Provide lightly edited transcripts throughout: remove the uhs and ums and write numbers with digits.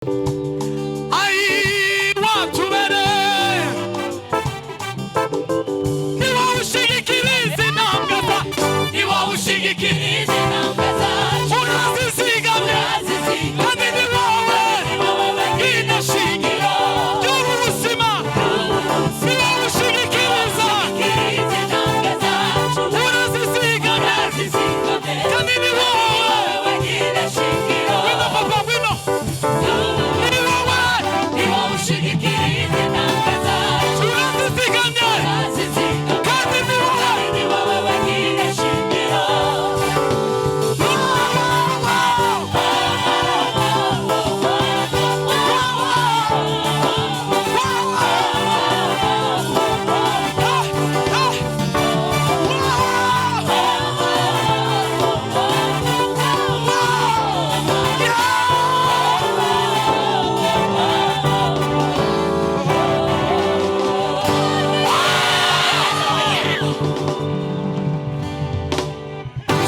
Ai watubereye ni wowe ushigikiriza intambwe zacu, ni wowe ushigikiriza intambwe zacu, urazizigamye kandi ni wowe wenyine shingiro ry'ubu buzima, ni wowe ushigikiriza intambwe zacu, urazizigamye kandi ni wowe wenyine shingiro. Wino papa wino, ni wowe ushigikiriza intambwe zacu, urazizigamye kandi ni wowe wenyine shingiro.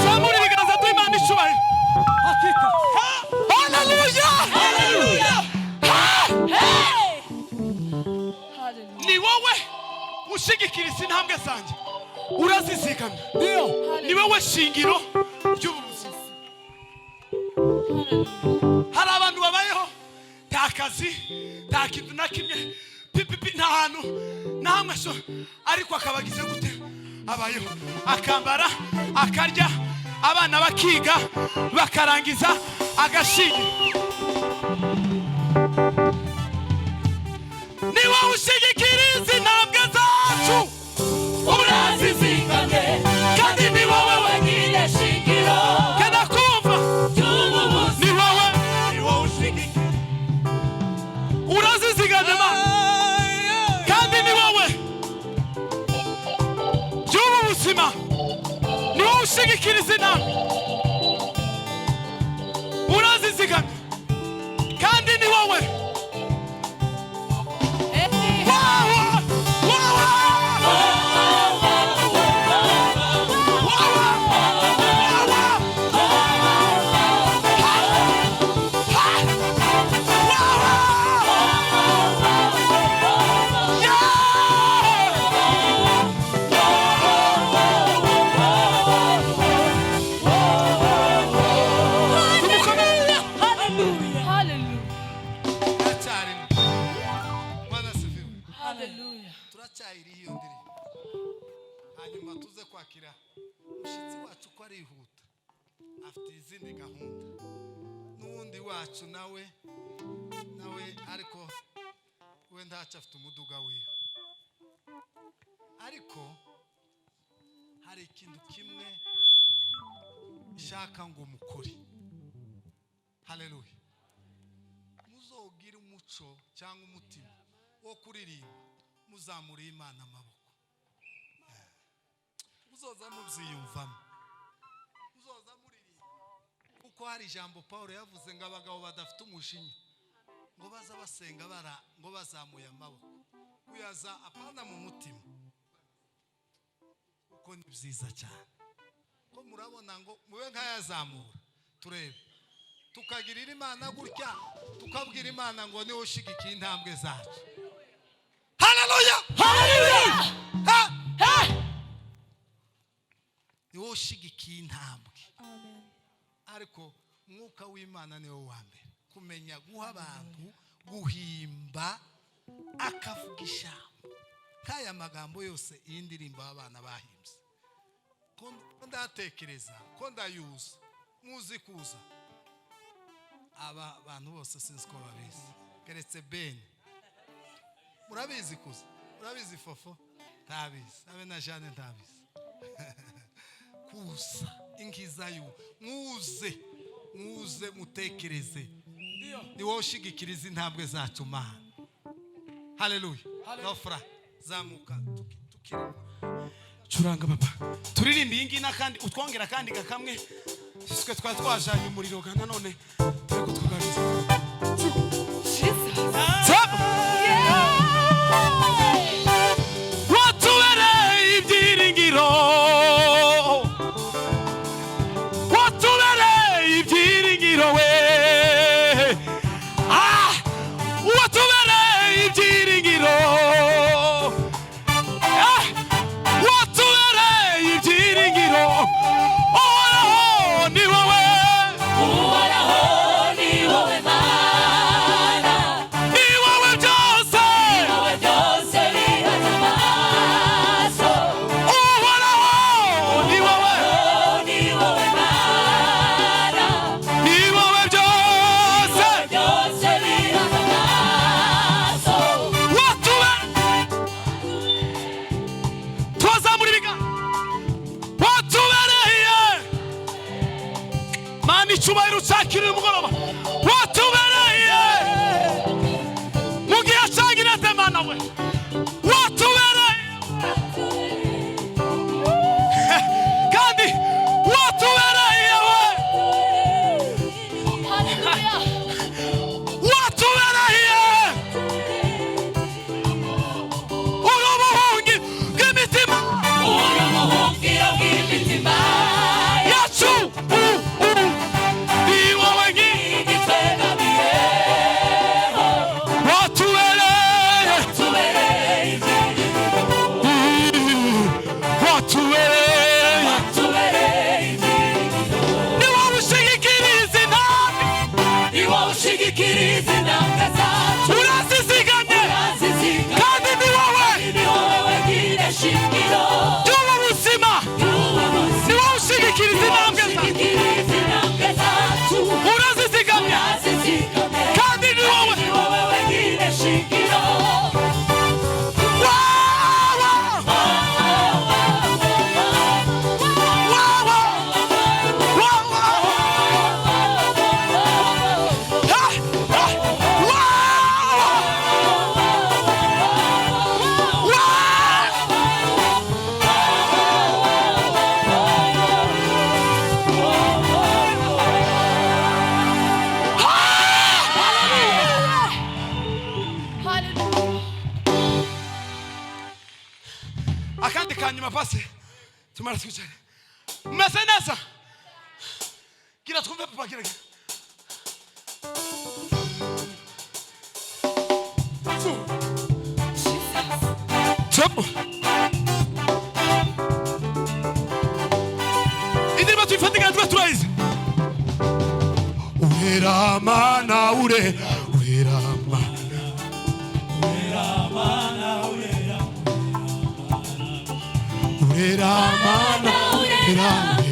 Zamura ibiganza by'Imana icyubahiro. Haleluya! Ni wowe ushigikiriza intambwe zanjye, urazizigamye, ni wowe shingiro ry'ubu buzima. Hari abantu babayeho nta kazi, nta kintu na kimwe, nta hantu nta hamwe ariko akabagize gute, abayeho akambara akarya, abana bakiga bakarangiza agashinga. Ni wowe ushigikiriza intambwe zacu, urazizigamye kandi ni wowe wenyine shingiro. Kana kumva ni wowe ushigikiriza, urazizigamye kandi ni wowe ry'ubu buzima, ni wowe ushigikiriza intambwe, urazizigamye kandi ni wowe. Turacyayiri iyo ndirimbo, hanyuma tuze kwakira umushyitsi wacu ko arihuta, afite izindi gahunda, n'uwundi wacu nawe ariko we ntacyo afite umuduga wiwe. Ariko hari ikintu kimwe nshaka ngo mukore. Haleluya! Muzogire umuco cyangwa umutima wo kuririmba, muzamura Imana amaboko, muzoza mubyiyumvamo, muzoza muririmba, kuko hari ijambo Pawulo yavuze ngo abagabo badafite umushinya ngo baza basenga ngo bazamuye amaboko, kuyaza apana mu mutima, kuko ni byiza cyane. Ko murabona ngo mube nk'ayazamura, turebe tukagirira Imana gutya, tukabwira Imana ngo niwe ushigikiye intambwe zacu. Haleluya! Haleluya! Niwe ushigikiye intambwe. Amen. Ariko umwuka w'Imana niwe wa mbere, kumenya guha abantu, guhimba, akavuga ijambo nk'aya magambo yose iyi ndirimbo abana bahimbye. Ko ndatekereza, ko ndayuza, muzi kuza aba bantu bose sinzi ko babizi, keretse Beni. Murabizi kuza, murabizi Fofo ntabizi, abe na Jeanne ntabizi. Kuza ingiza yu, muze mutekereze, ni wowe ushigikiriza intambwe zacu Mana. Haleluya! Nofra zamuka tukirimo, curanga papa, turirimba iyi ngina kandi utwongera kandi gakamwe, twe twajanye umuriro gana none turi kutwugariza. Watubereye ibyiringiro, watubereye ibyiringiro we, nyuma pase tumara twicare mese neza kira twumve papa kira Stop. Indirimbo tuyifatika twa turayizi. Urera mana urera mana. Urera mana urera. Urera mana urera.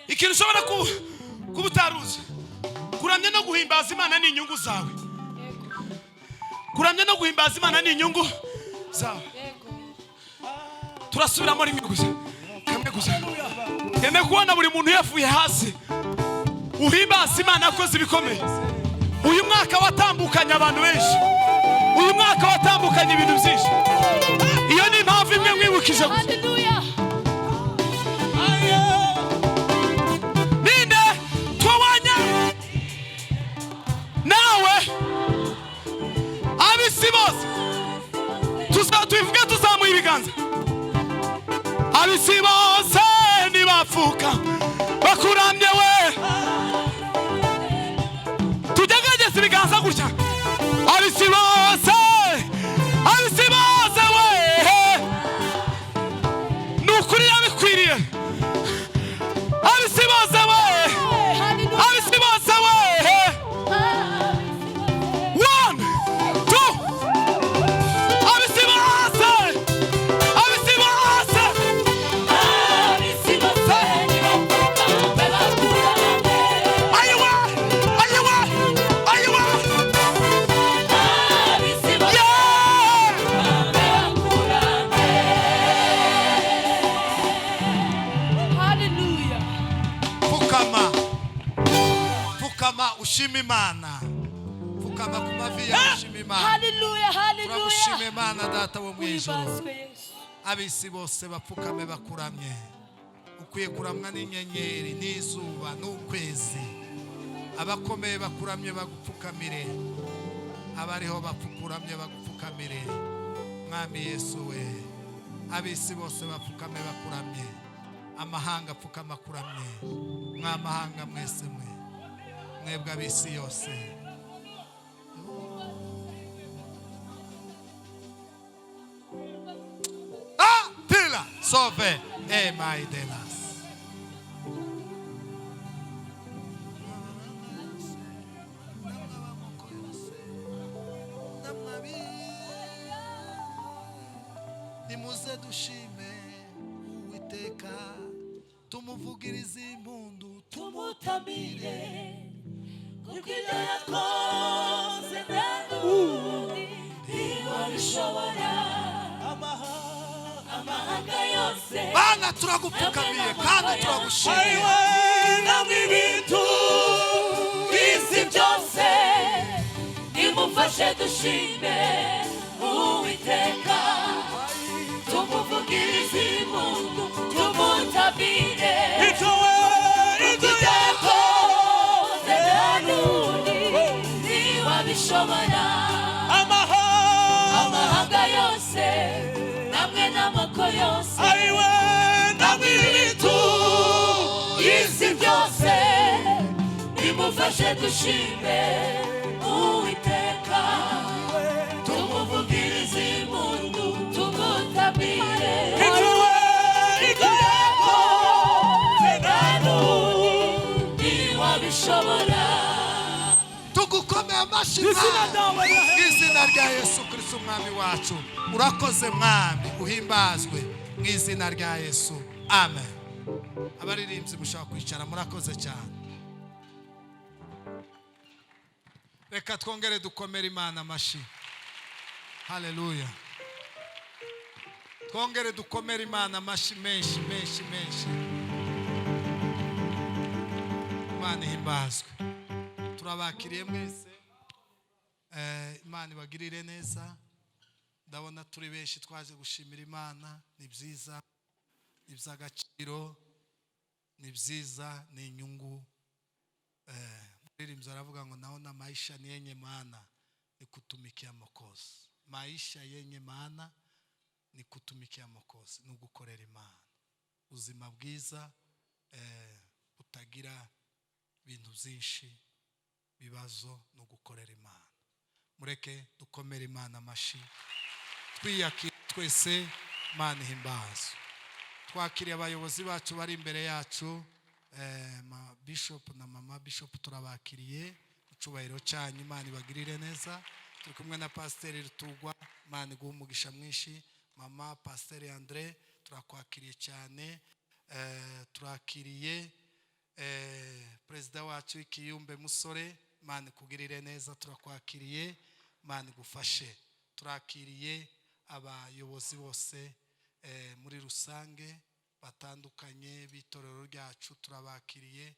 Ikintu ushobora kubutaruzi kuramya no guhimbaza Imana ni inyungu zawe. Kuramya no guhimbaza Imana ni inyungu zawe. Turasubiramo rimwe gusa. Kamwe gusa. Yeme kubona buri muntu yafuye hasi. Uhimbaza Imana akoze ibikomeye. Uyu mwaka watambukanye abantu benshi. Uyu mwaka watambukanye ibintu byinshi. Iyo ni impamvu imwe mwibukije. Hallelujah. Tuivuge tuzamuye ibiganza. Abisi bose nibafuka bakuramye we. Tujagageze ibiganza gutya. Abisi bose we. Nukuri yabikwiriye. Abisi bose we. Abisi bose we. 1 2 ushima Imana. Fukama ku mavi ya ushima Imana. Hallelujah, hallelujah. Turagushima Imana data wo mwijuru. Abisi bose bapfukame bakuramye. Ukwiye kuramwa n'inyenyeri n'izuba n'ukwezi. Abakomeye bakuramye bagupfukamire. Abariho bapfukuramye bagupfukamire. Mwami Yesu we. Abisi bose bapfukame bakuramye. Amahanga apfukama kuramye. Mwamahanga mwese mwe. Mwebwe abisi yose. Tila sove mai delas. Nimuze dushime Uwiteka, tumuvugirize impundu, tumutamire. Kuko ibyo yakoze ntarundi wabishobora amahanga yose Bana turagupfukamiye kandi turagushimiye namwe ibintu isi byose nimufashe dushime Uwiteka tumuvugirize impundu tumutabire ibyo yakoze nanuni ntiwabishobora amahanga yose namwe n'amoko yose namwe ibintu isi byose nimufashe dushime Uwiteka tumuvugirize impundu tumutabire ibyo yakoze nanuni ntiwabishobora tugukomeye amashyi izina rya Yesu Kristo umwami wacu urakoze mwami uhimbazwe mu izina rya Yesu amen abaririmbyi mushaka kwicara murakoze cyane reka twongere dukomere Imana amashyi haleluya twongere dukomere Imana amashyi menshi Imana ihimbazwe turabakiriye mwese Imana ibagirire neza ndabona turi benshi twaje gushimira Imana ni byiza iby'agaciro ni byiza ni inyungu muririmbyi aravuga ngo naona maisha ni yenye maana ni kutumikia Mwokozi maisha yenye maana ni kutumikia Mwokozi ni ugukorera Imana ubuzima bwiza utagira ibintu byinshi bibazo no gukorera Imana mureke dukomere Imana amashyi twiyakire twese Imana ihimbaza twakiriye abayobozi bacu bari imbere yacu Bishop na Mama Bishop turabakiriye ucubahiro cyanyu Imana ibagirire neza turi kumwe na Pasteur Rutugwa Imana iguhe umugisha mwinshi Mama Pasteur André turakwakiriye cyane turakiriye Perezida wacu Kiyumbe Musore Imana ikugirire neza turakwakiriye Imana igufashe turakiriye abayobozi bose muri rusange batandukanye bitorero ryacu turabakiriye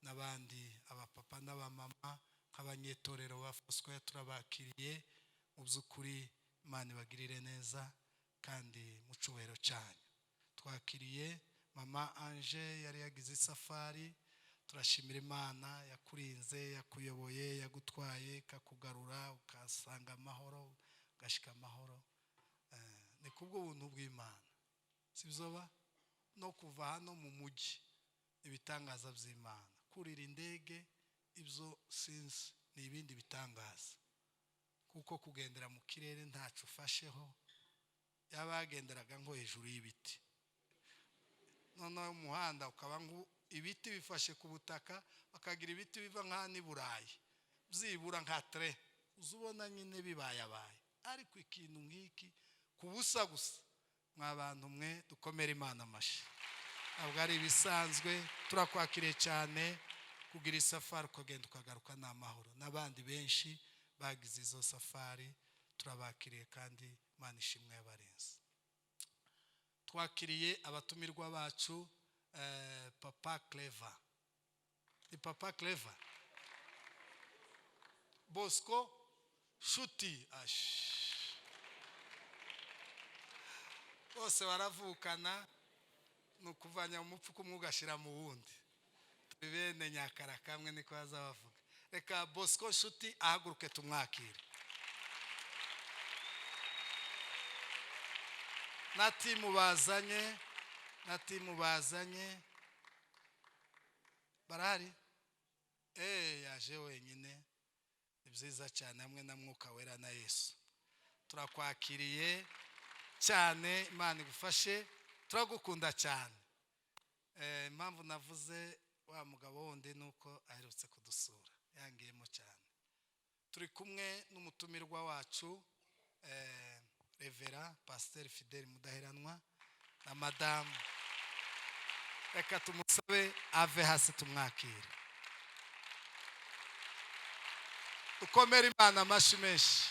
nabandi abapapa n'abamama nk'abanyetorero bafaswe turabakiriye mu by'ukuri Imana ibagirire neza kandi mucubahiro cyanyu twakiriye Mama Ange yari yagize isafari turashimira Imana yakurinze yakuyoboye yagutwaye kakugarura ukasanga amahoro ugashika amahoro ni kubwo buntu bw'Imana sibyoba no kuva hano mu mujyi ibitangaza by'Imana kurira indege ibyo sinzi ni ibindi bitangaza kuko kugendera mu kirere ntacu ufasheho yabagenderaga nko hejuru y'ibiti noneho umuhanda ukaba ibiti bifashe ku butaka bakagira ibiti biva nk'ahani Burayi byibura nka tre uzubona nyine bibayabaye ariko ikintu nk'iki kubusa gusa mwabantu mwe dukomere Imana amashyi ntabwo ari ibisanzwe turakwakiriye cyane kugira isafari ukagenda ukagaruka n'amahoro n'abandi benshi bagize izo safari turabakiriye kandi Imana ishimwe yabarenze twakiriye abatumirwa bacu Papa Clever ni Papa Clever Bosco Shuti bose baravukana nukuvanya umupfu kumugashira mu wundi bibene nyakara kamwe niko bazabavuga reka Bosco Shuti ahaguruke tumwakire na timu bazanye barahari yaje wenyine ibyiza cyane hamwe na Mwuka Wera na Yesu turakwakiriye cyane Imana igufashe turagukunda cyane impamvu navuze wa mugabo wundi nuko aherutse kudusura yangiyemo cyane turi kumwe n'umutumirwa wacu Revera Pasteur Fidèle Mudaheranwa na Madame reka tumusabe ave hasi tumwakire ukomere Imana amashyi menshi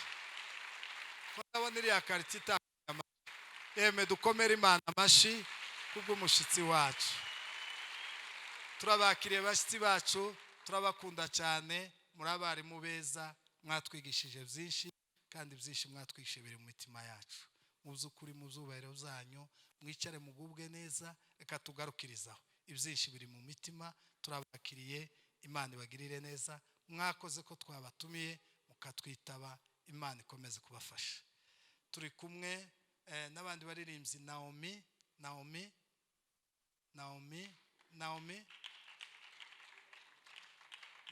ko ndabona iriya karitsiye itanga amashyi. Yeme dukomere Imana amashyi kubw'umushyitsi wacu. Turabakiriye bashyitsi bacu, turabakunda cyane, muri abarimu beza, mwatwigishije byinshi kandi byinshi mwatwigishije biri mu mitima yacu. Mu by'ukuri mu zubahiro zanyu, mwicare mugubwe neza, reka tugarukirizaho. Ibyinshi biri mu mitima, turabakiriye, Imana ibagirire neza. Mwakoze ko twabatumiye mukatwitaba, Imana ikomeze kubafasha. Turi kumwe n'abandi baririmbyi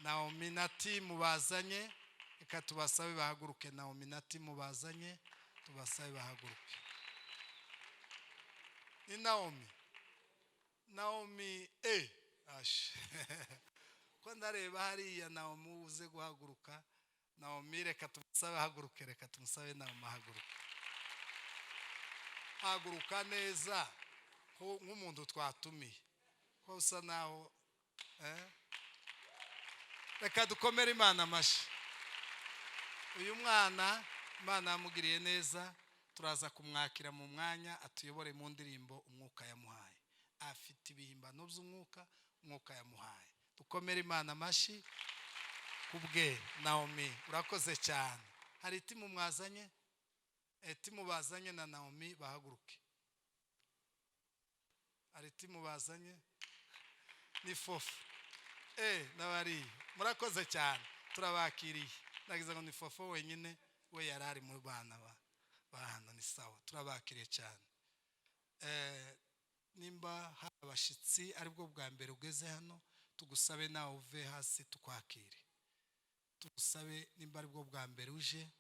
Naomi na timu bazanye, reka tubasabe bahaguruke. Naomi na timu bazanye, tubasabe bahaguruke. Ni Naomi ko ndareba hariya Naomi uze guhaguruka. Naomi reka tumusabe haguruke, reka tumusabe Naomi haguruka. Haguruka neza nk'umuntu twatumiye, ko usa naho reka dukomere Imana amashyi. Uyu mwana Imana yamugiriye neza, turaza kumwakira mu mwanya atuyobore mu ndirimbo umwuka yamuhaye. Afite ibihimbano by'umwuka, umwuka yamuhaye. Dukomere Imana amashyi kubwe. Naomi urakoze cyane. Hari timu mwazanye? Timu bazanye na Naomi bahaguruke. Hari timu bazanye? Ni Fofo. Nabari murakoze cyane, turabakiriye. Nagize ngo ni Fofo wenyine, we yarari mu bana bahana. Ni sawa, turabakiriye cyane. Nimba hari abashyitsi aribwo bwa mbere ugeze hano, tugusabe nawe uve hasi tukwakire. Tugusabe nimba aribwo bwa mbere uje